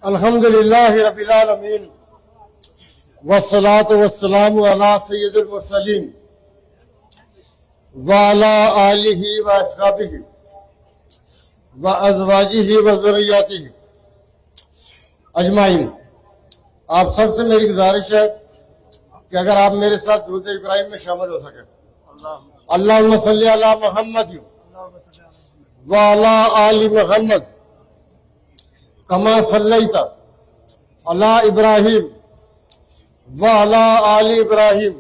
الحمدللہ رب العالمین والصلاة والسلام علی سید المرسلین وعلی آلہ واصحابہ وازواجہ وذریاتہ اجمعین۔ آپ سب سے میری گزارش ہے کہ اگر آپ میرے ساتھ درود ابراہیم میں شامل ہو سکیں۔ اللہم صلی علی محمد وعلی آل محمد کما صلیت علی ابراہیم وعلی آل ابراہیم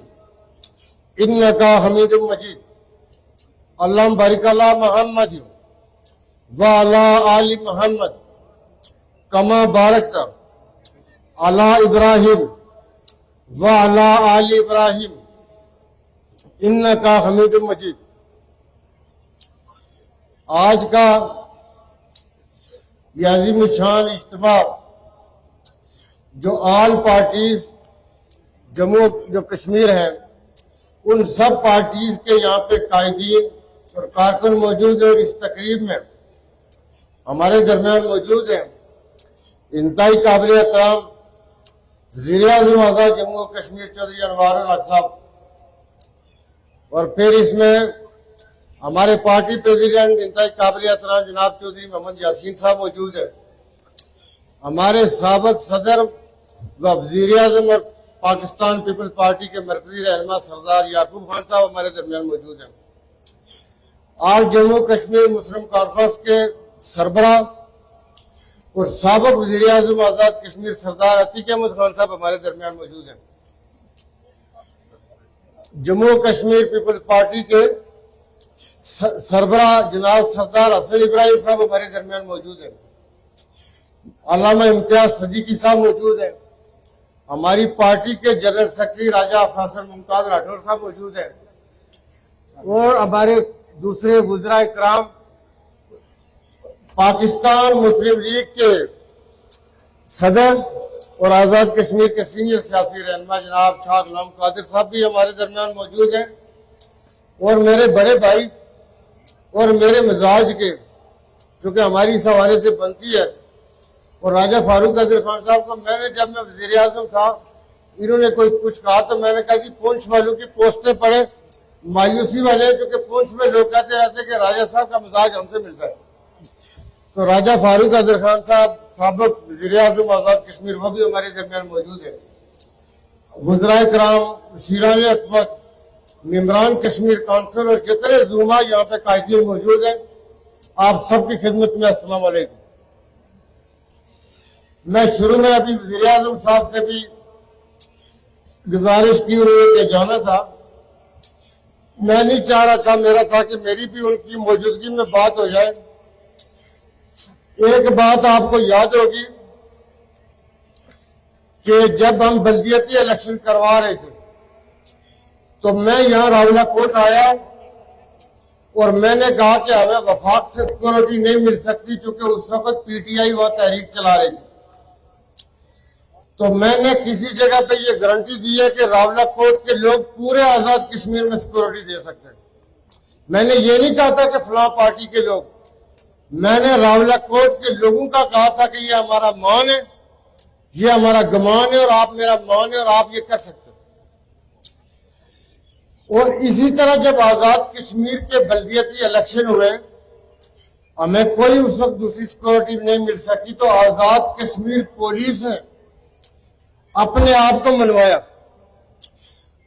انکا حمید مجید۔ اللہم بارک علی محمد وعلی آل محمد کما بارکت علی ابراہیم وعلی آل ابراہیم انکا حمید مجید۔ آج کا یہ عظیم الشان اجتماع جو آل پارٹیز جو کشمیر ہیں ان سب پارٹیز کے یہاں پہ قائدین اور کارکن موجود ہیں، اور اس تقریب میں ہمارے درمیان موجود ہیں انتہائی قابل احترام وزیر اعظم آزاد جموں و کشمیر چودھری انوار الحق صاحب، اور پھر اس میں ہمارے پارٹی پریزیڈنٹ انتہائی قابل احترام جناب چودھری محمد یاسین صاحب موجود ہیں، ہمارے سابق صدر و وزیر اعظم اور پاکستان پیپل پارٹی کے مرکزی رہنما سردار یعقوب خان صاحب ہمارے درمیان موجود ہیں، آج جموں کشمیر مسلم کانفرنس کے سربراہ اور سابق وزیر اعظم آزاد کشمیر سردار عتیق احمد خان صاحب ہمارے درمیان موجود ہیں، جموں کشمیر پیپلز پارٹی کے سربراہ جناب سردار حسن ابراہیم صاحب ہمارے درمیان موجود ہیں، علامہ امتیاز صدیقی صاحب موجود ہیں، ہماری پارٹی کے جنرل سیکرٹری راجہ فیصل ممتاز راٹھور صاحب موجود ہیں، اور ہمارے دوسرے وزراء اکرام پاکستان مسلم لیگ کے صدر اور آزاد کشمیر کے سینئر سیاسی رہنما جناب شاہ غلام قادر صاحب بھی ہمارے درمیان موجود ہیں، اور میرے بڑے بھائی اور میرے مزاج کے جو کہ ہماری اس حوالے سے بنتی ہے، اور راجہ فاروق قادر خان صاحب کو جب میں وزیر اعظم تھا انہوں نے کچھ کہا تو میں نے کہا کہ پونچھ والوں کی پوسٹیں پڑھے، مایوسی والے، چونکہ پونچھ میں لوگ کہتے رہتے کہ راجہ صاحب کا مزاج ہم سے ملتا ہے، تو راجہ فاروق قادر خان صاحب سابق وزیر اعظم آزاد کشمیر وہ بھی ہمارے درمیان موجود ہے، وزراء کرام، مشیران حکومت، ممبران کشمیر کونسل اور جتنے زوما یہاں پہ قائدین موجود ہیں، آپ سب کی خدمت میں السلام علیکم۔ میں شروع میں ابھی وزیر اعظم صاحب سے بھی گزارش کی انہوں نے جانا تھا، میں نہیں چاہ رہا تھا، میرا تھا کہ میری بھی ان کی موجودگی میں بات ہو جائے۔ ایک بات آپ کو یاد ہوگی کہ جب ہم بلدیاتی الیکشن کروا رہے تھے تو میں یہاں راولہ کوٹ آیا اور میں نے کہا کہ ہمیں وفاق سے سیکورٹی نہیں مل سکتی چونکہ اس وقت پی ٹی آئی وہاں تحریک چلا رہی تھی، تو میں نے کسی جگہ پہ یہ گارنٹی دی ہے کہ راولہ کوٹ کے لوگ پورے آزاد کشمیر میں سیکورٹی دے سکتے ہیں۔ میں نے یہ نہیں کہا تھا کہ فلاں پارٹی کے لوگ، میں نے راولہ کوٹ کے لوگوں کا کہا تھا کہ یہ ہمارا مان ہے، یہ ہمارا گمان ہے، اور آپ میرا مان ہے اور آپ یہ کر سکتے ہیں۔ اور اسی طرح جب آزاد کشمیر کے بلدیاتی الیکشن ہوئے ہمیں کوئی اس وقت دوسری سیکورٹی نہیں مل سکی تو آزاد کشمیر پولیس نے اپنے آپ کو منوایا،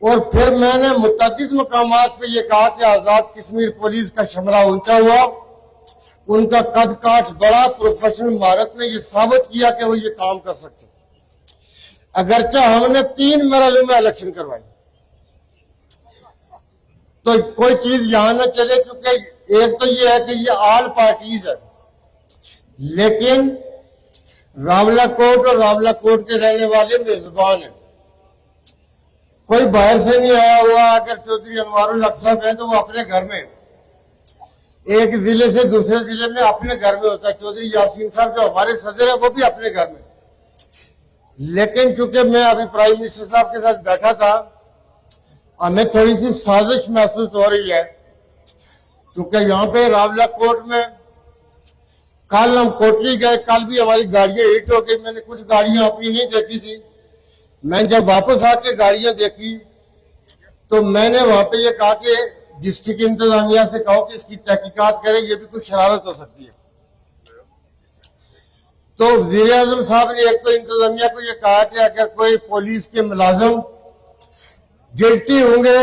اور پھر میں نے متعدد مقامات پہ یہ کہا کہ آزاد کشمیر پولیس کا شملہ اونچا ہوا، ان کا قد کاٹ بڑا، پروفیشنل مہارت نے یہ ثابت کیا کہ وہ یہ کام کر سکتے، اگرچہ ہم نے 3 مرحلوں میں الیکشن کروائی، تو کوئی چیز یہاں نہ چلے چونکہ ایک تو یہ ہے کہ یہ آل پارٹیز ہے، لیکن راولہ کوٹ اور راولہ کوٹ کے رہنے والے میزبان ہیں، کوئی باہر سے نہیں آیا ہوا۔ اگر چودھری انوار الحق صاحب ہیں تو وہ اپنے گھر میں، ایک ضلع سے دوسرے ضلع میں اپنے گھر میں ہوتا ہے، چودھری یاسین صاحب جو ہمارے صدر ہیں وہ بھی اپنے گھر میں، لیکن چونکہ میں ابھی پرائم منسٹر صاحب کے ساتھ بیٹھا تھا ہمیں تھوڑی سی سازش محسوس ہو رہی ہے، کیونکہ یہاں پہ راولہ کوٹ میں کل ہم کوٹلی گئے, کل بھی ہماری گاڑیاں ہٹ ہو گئی. میں نے کچھ گاڑیاں اپنی نہیں دیکھی تھی. میں جب واپس آ کے گاڑیاں دیکھی تو میں نے وہاں پہ یہ کہا کہ ڈسٹرکٹ انتظامیہ سے کہو کہ اس کی تحقیقات کرے, یہ بھی کچھ شرارت ہو سکتی ہے. تو وزیر اعظم صاحب نے ایک تو انتظامیہ کو یہ کہا کہ اگر کوئی پولیس کے ملازم گلٹی ہوں گے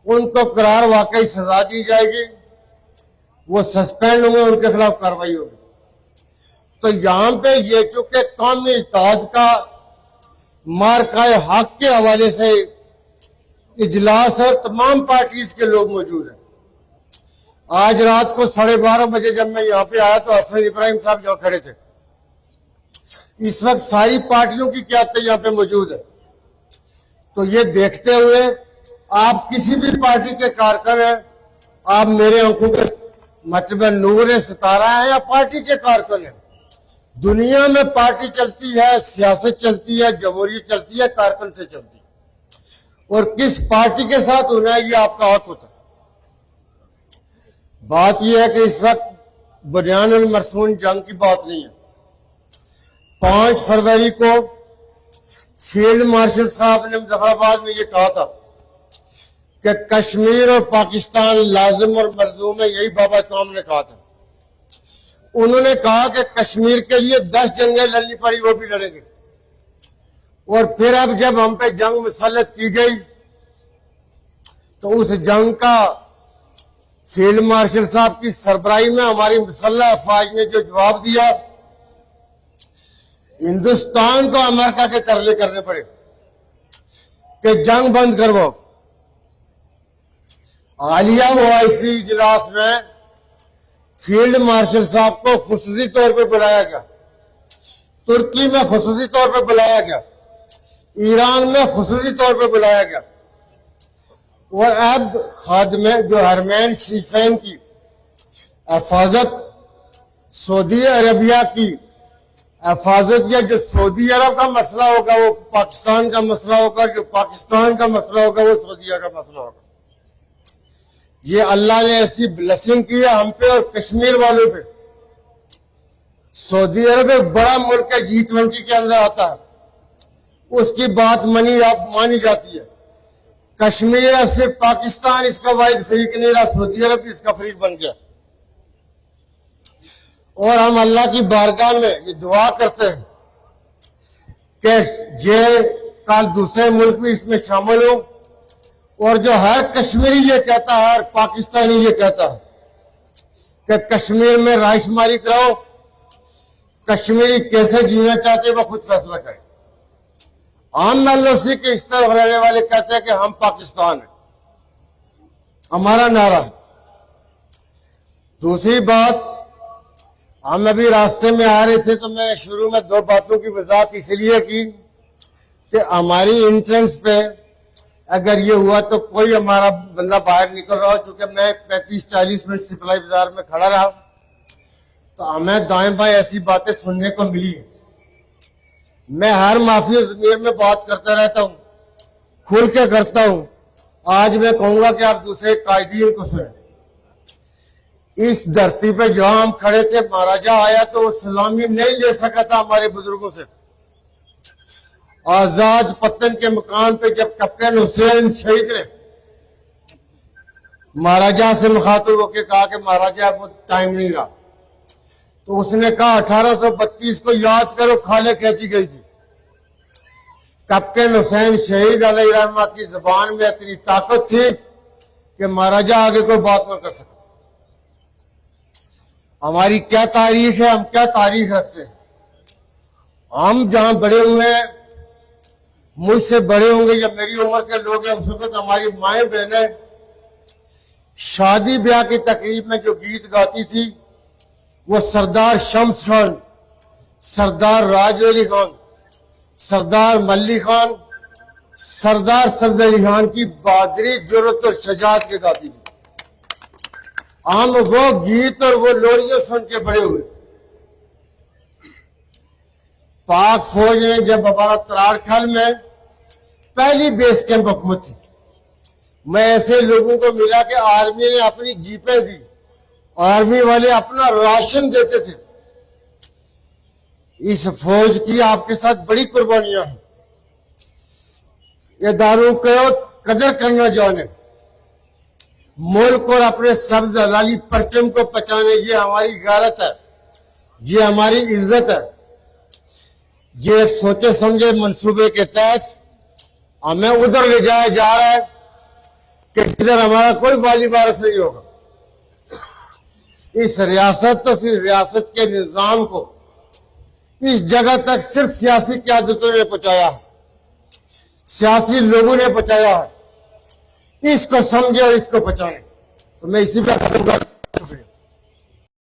ان کو قرار واقعی سزا دی جائے گی, وہ سسپینڈ ہوں گے, ان کے خلاف کارروائی ہوگی. تو یہاں پہ یہ چونکہ قومی اتحاد کا مارکہ حق کے حوالے سے اجلاس اور تمام پارٹیز کے لوگ موجود ہیں. آج رات کو 12:30 بجے جب میں یہاں پہ آیا تو حسن ابراہیم صاحب یہاں کھڑے تھے. اس وقت ساری پارٹیوں کی قیادتیں یہاں پہ موجود ہے. تو یہ دیکھتے ہوئے آپ کسی بھی پارٹی کے کارکن ہیں, آپ میرے آنکھوں کے مطلب نور ستارہ ہیں یا پارٹی کے کارکن ہیں. دنیا میں پارٹی چلتی ہے, سیاست چلتی ہے, جمہوریت چلتی ہے, کارکن سے چلتی ہے. اور کس پارٹی کے ساتھ ہونا ہے یہ آپ کا حق ہوتا ہے. بات یہ ہے کہ اس وقت بنیان المرسون جنگ کی بات نہیں ہے. 5 فروری کو فیلڈ مارشل صاحب نے مظفر آباد میں یہ کہا تھا کہ کشمیر اور پاکستان لازم اور ملزوم ہے. یہی بابا قوم نے کہا تھا. انہوں نے کہا کہ کشمیر کے لیے 10 جنگیں لڑنی پڑی وہ بھی لڑیں گے. اور پھر اب جب ہم پہ جنگ مسلط کی گئی تو اس جنگ کا فیلڈ مارشل صاحب کی سربراہی میں ہماری مسلح افواج نے جو جواب دیا, ہندوستان کو امریکہ کے ترلے کرنے پڑے کہ جنگ بند کرو. حالیہ OIC اجلاس میں فیلڈ مارشل صاحب کو خصوصی طور پہ بلایا گیا, ترکی میں خصوصی طور پہ بلایا گیا, ایران میں خصوصی طور پہ بلایا گیا. اور اب خادم جو حرمین شریفین کی حفاظت, سعودی عربیہ کی حفاظت, یا جو سعودی عرب کا مسئلہ ہوگا وہ پاکستان کا مسئلہ ہوگا, جو پاکستان کا مسئلہ ہوگا وہ سعودی عرب کا مسئلہ ہوگا. یہ اللہ نے ایسی بلیسنگ کی ہے ہم پہ اور کشمیر والوں پہ. سعودی عرب ایک بڑا ملک ہے, G20 کے اندر آتا ہے, اس کی بات مانی جاتی ہے. کشمیر اب صرف پاکستان اس کا واحد فریق نہیں رہا, سعودی عرب بھی اس کا فریق بن گیا. اور ہم اللہ کی بارگاہ میں یہ دعا کرتے ہیں کہ یہ کل دوسرے ملک بھی اس میں شامل ہوں, اور جو ہر کشمیری یہ کہتا ہے, ہر پاکستانی یہ کہتا ہے کہ کشمیر میں رائے شماری کراؤ, کشمیری کیسے جینا چاہتے وہ خود فیصلہ کریں. عام LOC کے اس طرف رہنے والے کہتے ہیں کہ ہم پاکستان ہیں, ہمارا نعرہ ہے. دوسری بات, ہم ابھی راستے میں آ رہے تھے تو میں نے شروع میں 2 باتوں کی وضاحت اس لیے کی کہ ہماری انٹرنس پہ اگر یہ ہوا تو کوئی ہمارا بندہ باہر نکل رہا ہو, چونکہ میں 35-40 منٹ سپلائی بازار میں کھڑا رہا تو ہمیں دائیں بائیں ایسی باتیں سننے کو ملی. میں ہر معافی ضمیر میں بات کرتا رہتا ہوں, کھل کے کرتا ہوں. آج میں کہوں گا کہ آپ دوسرے قائدین کو سنیں. اس دھرتی پہ جہاں ہم کھڑے تھے مہاراجہ آیا تو وہ سلامی نہیں لے سکا تھا ہمارے بزرگوں سے. آزاد پتن کے مقام پہ جب کیپٹن حسین شہید نے مہاراجہ سے مخاطب ہو کے کہا کہ مہاراجہ وہ ٹائم نہیں رہا, تو اس نے کہا 1832 کو یاد کرو, کھالے کھینچی گئی تھی. کیپٹن حسین شہید علیہ رحمہ کی زبان میں اتنی طاقت تھی کہ مہاراجہ آگے کوئی بات نہ کر سکا. ہماری کیا تاریخ ہے, ہم کیا تاریخ رکھتے ہیں. ہم جہاں بڑے ہوئے ہیں, مجھ سے بڑے ہوں گے یا میری عمر کے لوگ ہیں, اس وقت ہماری مائیں بہنیں شادی بیاہ کی تقریب میں جو گیت گاتی تھی وہ سردار شمس خان, سردار راج علی خان, سردار ملی خان, سردار سبز علی خان کی بہادری, جرأت اور شجاعت کے گاتی تھی. ہم وہ گیت اور وہ لوریاں سن کے بڑے ہوئے. پاک فوج نے جب ہمارا ترارکھل میں پہلی بیس کیمپ حکومت تھی, میں ایسے لوگوں کو ملا کہ آرمی نے اپنی جیپیں دی, آرمی والے اپنا راشن دیتے تھے. اس فوج کی آپ کے ساتھ بڑی قربانیاں ہیں. اداروں کو قدر کرنا جانے, ملک اور اپنے سبز ہلالی پرچم کو پہچانے, یہ ہماری غیرت ہے, یہ ہماری عزت ہے. یہ ایک سوچے سمجھے منصوبے کے تحت ہمیں ادھر لے جایا جا رہا ہے کہ ادھر ہمارا کوئی والی وارث نہیں ہوگا. اس ریاست تو پھر ریاست کے نظام کو اس جگہ تک صرف سیاسی قیادتوں نے پہنچایا ہے, سیاسی لوگوں نے پہنچایا ہے. اس کو سمجھے اور اس کو پہچانے. تو میں اسی پہ ختم کروں گا.